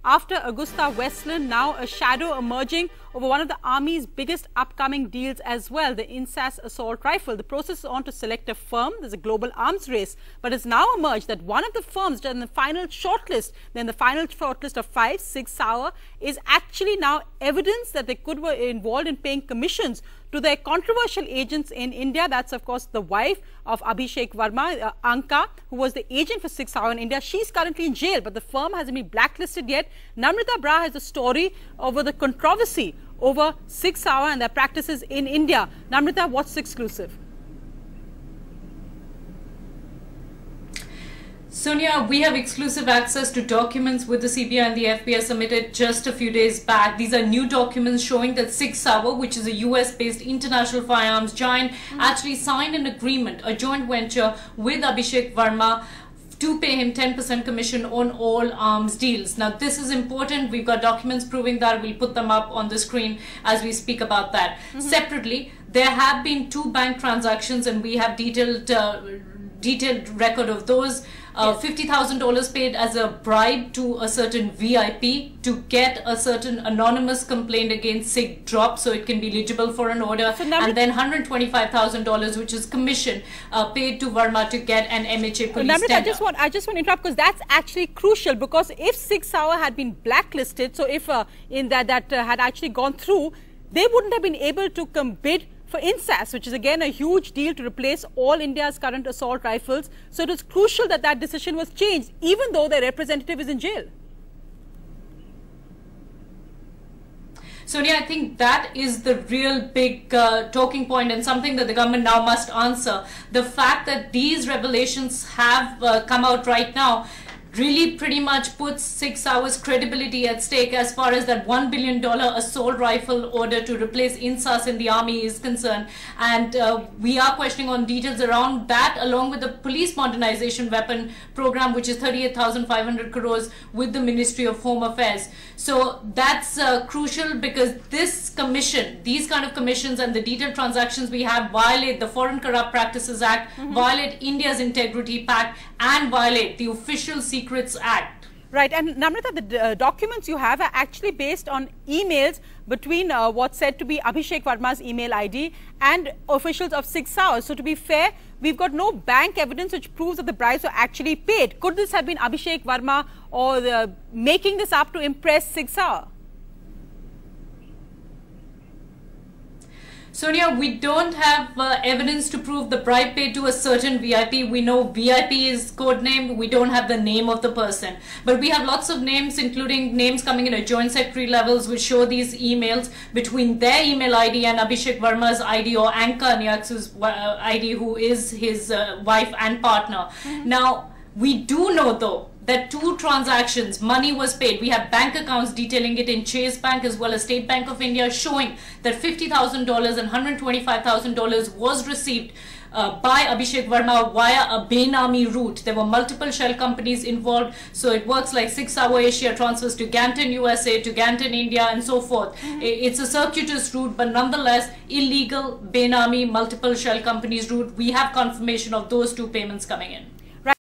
after Augusta Westland, now a shadow emerging over one of the Army's biggest upcoming deals as well, the INSAS assault rifle. The process is on to select a firm. There's a global arms race, but it's now emerged that one of the firms in the final shortlist, of 5, 6 Sauer, is actually now evidence that they could be involved in paying commissions to their controversial agents in India. That's, of course, the wife of Abhishek Verma, Anka, who was the agent for 6 Sauer in India. She's currently in jail, but the firm hasn't been blacklisted yet. Namrata Bra has a story over the controversy over 6 Sauer and their practices in India. Namrata, what's exclusive? Sonia, we have exclusive access to documents with the CBI and the FBI submitted just a few days back. These are new documents showing that 6 Sauer, which is a US-based international firearms giant, actually signed an agreement, a joint venture with Abhishek Verma to pay him 10% commission on all arms deals. Now, this is important. We've got documents proving that. We'll put them up on the screen as we speak about that. Separately, there have been 2 bank transactions, and we have detailed record of those. $50,000 paid as a bribe to a certain VIP to get a certain anonymous complaint against SIG dropped so it can be eligible for an order, and then $125,000, which is commission paid to Verma to get an MHA police tender. I just want to interrupt, because that's actually crucial, because if 6 Sauer had been blacklisted, so if had actually gone through, they wouldn't have been able to bid for INSAS, which is again a huge deal to replace all India's current assault rifles. So it was crucial that that decision was changed, even though their representative is in jail. Sonia, I think that is the real big talking point, and something that the government now must answer. The fact that these revelations have come out right now really pretty much puts 6 Sauer's credibility at stake as far as that $1 billion assault rifle order to replace INSAS in the army is concerned. And we are questioning on details around that, along with the police modernization weapon program, which is 38,500 crores with the Ministry of Home Affairs. So that's crucial, because this commission, these kind of commissions and the detailed transactions we have violate the Foreign Corrupt Practices Act, violate India's Integrity Pact, and violate the Official Secrets Act. Right, and Namrata, the documents you have are actually based on emails between what's said to be Abhishek Verma's email ID and officials of 6 Sauer. So to be fair, we've got no bank evidence which proves that the bribes were actually paid. Could this have been Abhishek Verma or making this up to impress 6 Sauer? Sonia, we don't have evidence to prove the bribe paid to a certain VIP. We know VIP is code name. We don't have the name of the person. But we have lots of names, including names coming in at joint secretary levels, which show these emails between their email ID and Abhishek Verma's ID, or Anka Nyaksu's ID, who is his wife and partner. Now, we do know, though, that 2 transactions, money was paid. We have bank accounts detailing it in Chase Bank as well as State Bank of India, showing that $50,000 and $125,000 was received by Abhishek Verma via a Benami route. There were multiple shell companies involved, so it works like 6 Sauer Asia transfers to Ganton USA, to Ganton India, and so forth. It's a circuitous route, but nonetheless illegal Benami multiple shell companies route. We have confirmation of those 2 payments coming in.